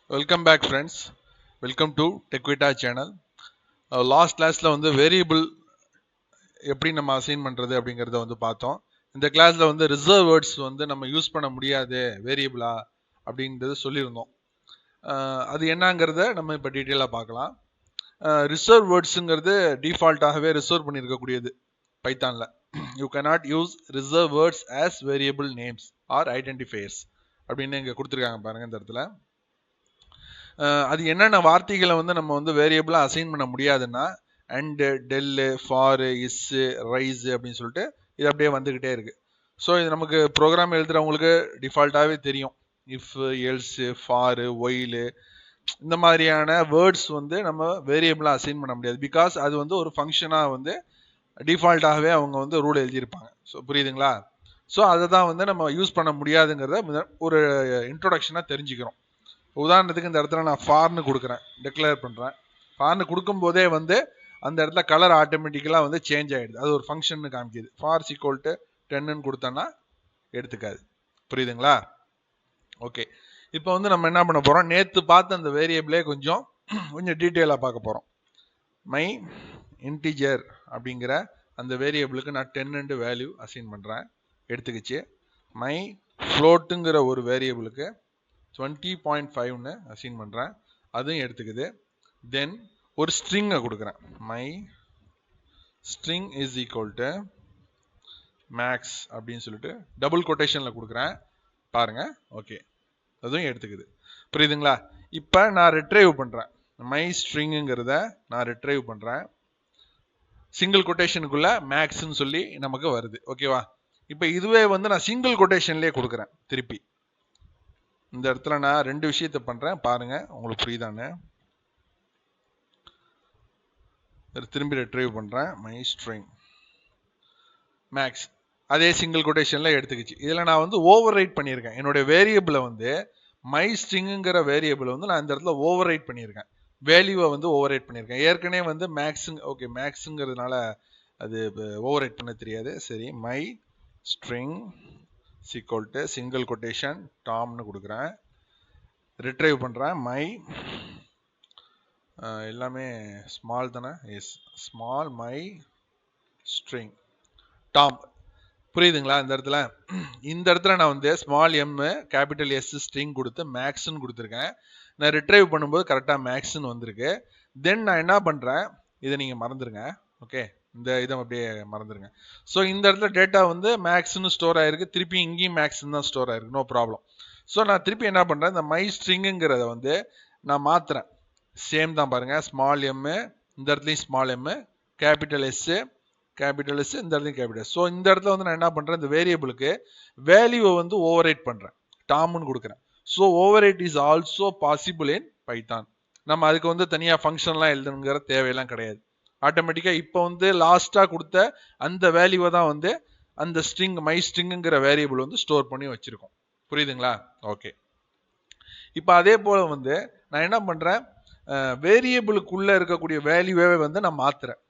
Welcome back friends. Welcome to TechVita channel. Last கிளாஸ்ல வந்து variable எப்படி நம்ம அசைன் பண்றது அப்படிங்கறத வந்து பார்த்தோம். இந்த கிளாஸ்ல வந்து ரிசர்வ் வேர்ட்ஸ் வந்து நம்ம யூஸ் பண்ண முடியாது வேரியபிளா அப்படின்றது சொல்லியிருந்தோம். அது என்னங்கிறத நம்ம இப்போ டீட்டெயிலாக பார்க்கலாம். ரிசர்வ் வேர்ட்ஸுங்கிறது டிஃபால்ட்டாகவே ரிசர்வ் பண்ணியிருக்கக்கூடியது பைத்தானில். You cannot use reserve words as variable names or identifiers அப்படின்னு இங்கே கொடுத்துருக்காங்க பாருங்க இந்த இடத்துல. அது என்னென்ன வார்த்தைகளை வந்து நம்ம வந்து வேரியபிளாக அசைன் பண்ண முடியாதுன்னா and, tell, for, issue, rice அப்படின்னு சொல்லிட்டு இது அப்படியே வந்துக்கிட்டே இருக்கு. ஸோ இது நமக்கு ப்ரோக்ராம் எழுதுறவங்களுக்கு டிஃபால்ட்டாகவே தெரியும். இஃப், எல்ஸு, ஃபாரு, ஒயிலு இந்த மாதிரியான வேர்ட்ஸ் வந்து நம்ம வேரியபிளாக அசைன் பண்ண முடியாது. பிகாஸ் அது வந்து ஒரு ஃபங்க்ஷனாக வந்து டிஃபால்ட்டாகவே அவங்க வந்து ரூல் எழுதியிருப்பாங்க. ஸோ புரியுதுங்களா? ஸோ அதை தான் வந்து நம்ம யூஸ் பண்ண முடியாதுங்கிறத ஒரு இன்ட்ரோடக்ஷனாக தெரிஞ்சுக்கிறோம். உதாரணத்துக்கு இந்த இடத்துல நான் ஃபார்னு கொடுக்குறேன், டிக்ளேர் பண்ணுறேன். ஃபார்னு கொடுக்கும் போதே வந்து அந்த இடத்துல கலர் ஆட்டோமேட்டிக்கலாக வந்து சேஞ்ச் ஆகிடுது. அது ஒரு ஃபங்க்ஷன் காமிக்குது. ஃபார் ஈக்குவல் டு 10ன்னு கொடுத்தோன்னா எடுத்துக்காது. புரியுதுங்களா? ஓகே, இப்போ வந்து நம்ம என்ன பண்ண போகிறோம், நேற்று பார்த்து அந்த வேரியபிளே கொஞ்சம் டீட்டெயிலாக பார்க்க போகிறோம். மை இன்டிஜர் அப்படிங்கிற அந்த வேரியபிளுக்கு நான் 10 வேல்யூ அசைன் பண்ணுறேன், எடுத்துக்கிச்சு. மை ஃப்ளோட்டுங்கிற ஒரு வேரியபிளுக்கு 20.5ன்னு அசைன் பண்ணுறேன், அதுவும் எடுத்துக்குது. தென் ஒரு ஸ்ட்ரிங்கை கொடுக்குறேன். My string is equal to max அப்படின்னு சொல்லிட்டு டபுள் கொட்டேஷனில் கொடுக்குறேன் பாருங்க. ஓகே, அதுவும் எடுத்துக்குது. புரியுதுங்களா? இப்போ நான் ரிட்ரைவ் பண்ணுறேன். மை ஸ்ட்ரிங்குங்கிறத நான் ரிட்ரைவ் பண்ணுறேன். சிங்கிள் கொட்டேஷனுக்குள்ள மேக்ஸ்ன்னு சொல்லி நமக்கு வருது. ஓகேவா? இப்போ இதுவே வந்து நான் சிங்கிள் கொட்டேஷன்லேயே கொடுக்குறேன் திருப்பி. இந்த இடத்துல நான் 2 விஷயத்தை பண்றேன் பாருங்க, உங்களுக்கு புரியுதானே. திரும்பி ரிட்ரைவ் பண்றேன். மை ஸ்ட்ரிங் மேக்ஸ் அதே சிங்கிள் கொட்டேஷன்ல எடுத்துக்கிச்சு. இதுல நான் வந்து ஓவர் ரைட் பண்ணியிருக்கேன். என்னுடைய வேரியபிளை வந்து மை ஸ்ட்ரிங்குங்கிற வேரியபிள் வந்து நான் இந்த இடத்துல ஓவர் ரைட் பண்ணியிருக்கேன். வேல்யூவை வந்து ஓவர் ரைட் பண்ணியிருக்கேன். ஏற்கனவே வந்து மேக்ஸுங்க, ஓகே மேக்ஸுங்கிறதுனால அது ஓவர் ரைட் பண்ண தெரியாது. சரி, my string equal to single quotation டாம்னு கொடுக்குறேன், ரிட்ரைவ் பண்ணுறேன். மை எல்லாமே ஸ்மால் தானே? Yes, small my string Tom. புரியுதுங்களா? இந்த இடத்துல நான் வந்து small M capital S string கொடுத்து மேக்ஸ்ன்னு கொடுத்துருக்கேன். நான் ரிட்ரைவ் பண்ணும்போது கரெக்டாக மேக்ஸ்ன்னு வந்திருக்கு. தென் நான் என்ன பண்ணுறேன், இதை நீங்கள் மறந்துடுங்க. ஓகே, இந்த இதை அப்படியே மறந்துடுங்க. ஸோ இந்த இடத்துல டேட்டா வந்து மேக்ஸ்ன்னு ஸ்டோர் ஆயிருக்கு, திருப்பி இங்கேயும் மேக்ஸ்ன்னு தான் ஸ்டோர் ஆயிருக்கு, நோ ப்ராப்ளம். ஸோ நான் திருப்பி என்ன பண்ணுறேன், இந்த மை ஸ்ட்ரிங்குங்கிறத வந்து நான் மாற்றுறேன். சேம் தான் பாருங்க, ஸ்மால் எம் இந்த இடத்துலையும் small M, capital S capital S, இந்த இடத்துலையும் கேபிட்டல். ஸோ இந்த இடத்துல வந்து நான் என்ன பண்ணுறேன், இந்த வேரியபிளுக்கு வேல்யூவை வந்து ஓவர் ரைட் பண்ணுறேன், டாம்னு கொடுக்குறேன். So over right is also possible in Python. நம்ம அதுக்கு வந்து தனியாக ஃபங்க்ஷன்லாம் எழுதணுங்கிற தேவையெல்லாம் கிடையாது. ஆட்டோமேட்டிக்காக இப்போ வந்து லாஸ்ட்டாக கொடுத்த அந்த வேல்யூவை தான் வந்து அந்த ஸ்ட்ரிங் மை ஸ்ட்ரிங்குங்கிற வேரியபிள் வந்து ஸ்டோர் பண்ணி வச்சிருக்கோம். புரியுதுங்களா? ஓகே, இப்போ அதே போல் வந்து நான் என்ன பண்ணுறேன், வேரியபிளுக்குள்ளே இருக்கக்கூடிய வேல்யூவே வந்து நான் மாற்றுறேன்.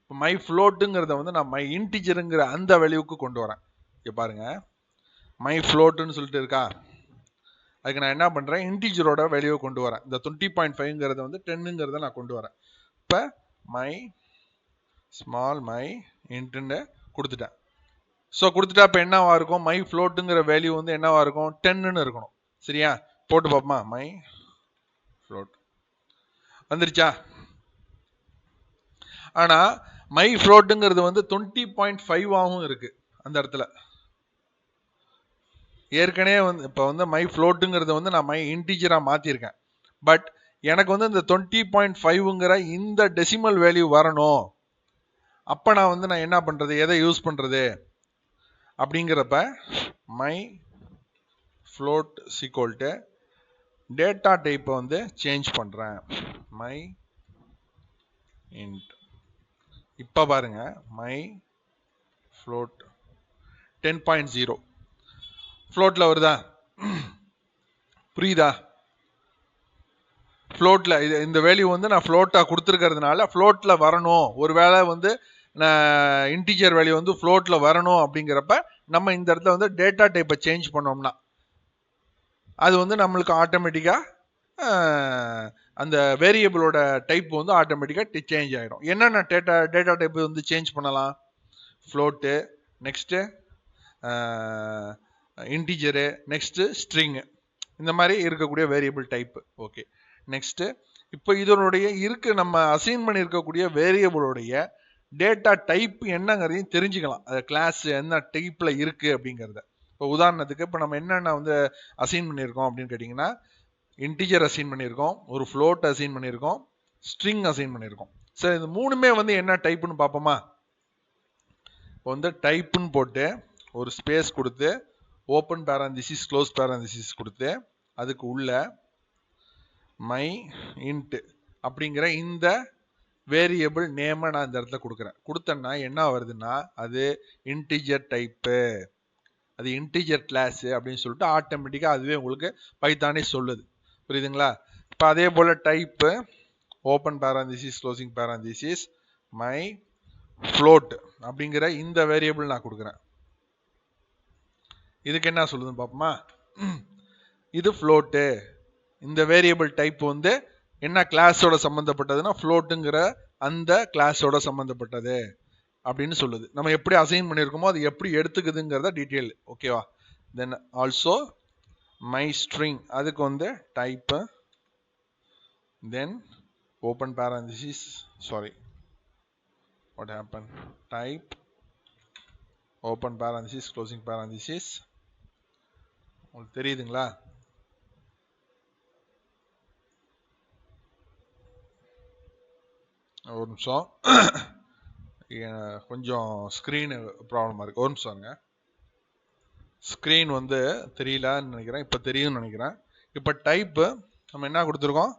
இப்போ மை ஃப்ளோட்டுங்கிறத வந்து நான் மை இன்டிஜருங்கிற அந்த வேல்யூவுக்கு கொண்டு வரேன். இங்கே பாருங்க, மை ஃப்ளோட்டுன்னு சொல்லிட்டு இருக்கா, அதுக்கு நான் என்ன பண்ணுறேன், இன்டிஜரோட வேல்யூவை கொண்டு வரேன். இந்த 20.5ங்கிறத வந்து 10ங்கிறத நான் கொண்டு வரேன். இப்போ மை ஸ்மால் மை இன்ட்டுன்னு கொடுத்துட்டேன். ஸோ கொடுத்துட்டா இப்போ என்னவா இருக்கும், மை ஃப்ளோட்டுங்கிற வேல்யூ வந்து என்னவா இருக்கும், 10ன்னு இருக்கணும். சரியா? போட்டு பார்ப்போமா, மை ஃப்ளோட் வந்துருச்சா? ஆனா மை ஃப்ளோட்டுங்கிறது வந்து 20.5ஆகவும் இருக்கு அந்த இடத்துல. ஏற்கனவே வந்து இப்போ வந்து மை ஃப்ளோட்டுங்கிறத வந்து நான் மை இன்டிஜரா மாத்திருக்கேன். பட் எனக்கு வந்து இந்த 20.5ங்கிற இந்த டெசிமல் வேல்யூ வரணும். அப்ப நான் வந்து நான் என்ன பண்றது, எதை யூஸ் பண்றது அப்படிங்கிறப்ப my float equal to data டைப்பை வந்து சேஞ்ச் பண்றேன். My int. இப்போ பாருங்க, மை ஃப்ளோட் 10.0 ஃப்ளோட்ல வருதா? புரியுதா? ஃப்ளோட்ல இந்த வேல்யூ வந்து நான் ஃப்ளோட்டா கொடுத்துருக்கிறதுனால ஃப்ளோட்ல வரணும். ஒருவேளை வந்து நான் இன்டிஜர் வேல்யூ வந்து ஃப்ளோட்ல வரணும் அப்படிங்கிறப்ப நம்ம இந்த இடத்துல வந்து டேட்டா டைப்பை சேஞ்ச் பண்ணோம்னா அது வந்து நம்மளுக்கு ஆட்டோமேட்டிக்கா அந்த வேரியபிளோட டைப் வந்து ஆட்டோமேட்டிக்காக சேஞ்ச் ஆகிடும். என்னென்ன டேட்டா டைப் வந்து சேஞ்ச் பண்ணலாம்? ஃப்ளோட்டு, நெக்ஸ்ட்டு இன்டிஜரு, நெக்ஸ்ட்டு ஸ்ட்ரிங்கு, இந்த மாதிரி இருக்கக்கூடிய வேரியபிள் டைப்பு. ஓகே, நெக்ஸ்ட்டு இப்போ இதனுடைய நம்ம அசைன் பண்ணியிருக்கக்கூடிய வேரியபிளுடைய டேட்டா டைப் என்னங்கிறதையும் தெரிஞ்சுக்கலாம். அது கிளாஸ் என்ன டைப்பில் இருக்குது அப்படிங்கிறத. இப்போ உதாரணத்துக்கு இப்போ நம்ம என்னென்ன வந்து அசைன் பண்ணியிருக்கோம் அப்படின்னு கேட்டிங்கன்னா, இன்டிஜர் அசைன் பண்ணியிருக்கோம், ஒரு ஃப்ளோட் அசைன் பண்ணியிருக்கோம், ஸ்ட்ரிங் அசைன் பண்ணியிருக்கோம். சரி, இது மூணுமே வந்து என்ன டைப்புன்னு பார்ப்போமா? இப்போ வந்து டைப்புன்னு போட்டு ஒரு ஸ்பேஸ் கொடுத்து ஓப்பன் பேராந்திசிஸ் க்ளோஸ் பேராந்திசிஸ் கொடுத்து அதுக்கு உள்ள மை இன்ட் அப்படிங்கிற இந்த வேரியபிள் நேமை நான் இந்த இடத்துல கொடுக்குறேன். கொடுத்தேன்னா என்ன வருதுன்னா அது இன்டிஜர் டைப்பு, அது இன்டிஜர் கிளாஸ் அப்படின்னு சொல்லிட்டு ஆட்டோமேட்டிக்காக அதுவே உங்களுக்கு பைத்தானே சொல்லுது. புரியுதுங்களா? இப்போ அதே போல் type open parenthesis closing parenthesis my float அப்படிங்கிற இந்த வேரியபிள் நான் கொடுக்குறேன். இதுக்கு என்ன சொல்லுதுன்னு பார்ப்போமா? இது ஃப்ளோட்டு, இந்த வேரியபிள் டைப் வந்து என்ன கிளாஸோட சம்மந்தப்பட்டதுன்னா ஃப்ளோட்டுங்கிற அந்த கிளாஸோட சம்மந்தப்பட்டது அப்படின்னு சொல்லுது. நம்ம எப்படி அசைன் பண்ணியிருக்கோமோ அது எப்படி எடுத்துக்குதுங்கிறத டீட்டெயில். ஓகேவா? தென் ஆல்சோ மை ஸ்ட்ரிங், அதுக்கு வந்து type, then open பேராந்திசிஸ், sorry what happened, type open parenthesis closing parenthesis. உங்களுக்கு தெரியுதுங்களா? ஒரு நிமிஷம், கொஞ்சம் ஸ்க்ரீனு ப்ராப்ளமாக இருக்குது. ஒரு நிமிஷங்க, ஸ்க்ரீன் வந்து தெரியலன்னு நினைக்கிறேன். இப்போ தெரியும்னு நினைக்கிறேன். இப்போ டைப்பு நம்ம என்ன கொடுத்துருக்கோம்?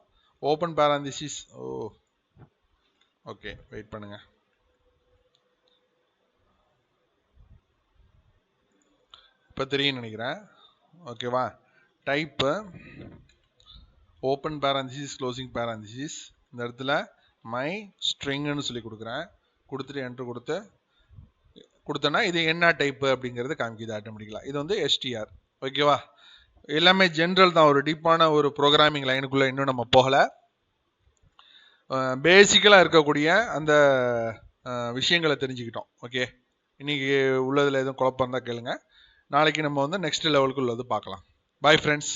ஓப்பன் பேராந்திசிஸ். ஓகே, வெயிட் பண்ணுங்க. இப்போ தெரியும்னு நினைக்கிறேன். ஓகேவா? டைப்பு ஓப்பன் பேராந்திசிஸ் க்ளோசிங் பேராந்திசிஸ், இந்த இடத்துல மை ஸ்ட்ரிங்னு சொல்லி கொடுக்குறேன். கொடுத்துட்டு என்ட்ரு கொடுத்தேன்னா இது என்ன டைப்பு அப்படிங்கிறது காமிக்குது ஆட்டோமேட்டிக்கலாக. இது வந்து எஸ்டிஆர். ஓகேவா? எல்லாமே ஜென்ரல் தான், ஒரு டீப்பான ஒரு ப்ரோக்ராமிங் லைனுக்குள்ளே இன்னும் நம்ம போகலை. பேசிக்கலாக இருக்கக்கூடிய அந்த விஷயங்களை தெரிஞ்சுக்கிட்டோம். ஓகே, இன்னைக்கு உள்ளதில் எதுவும் குழப்பம் இருந்தால் கேளுங்க. நாளைக்கு நம்ம வந்து நெக்ஸ்ட் லெவலுக்கு உள்ளது பார்க்கலாம். Bye friends.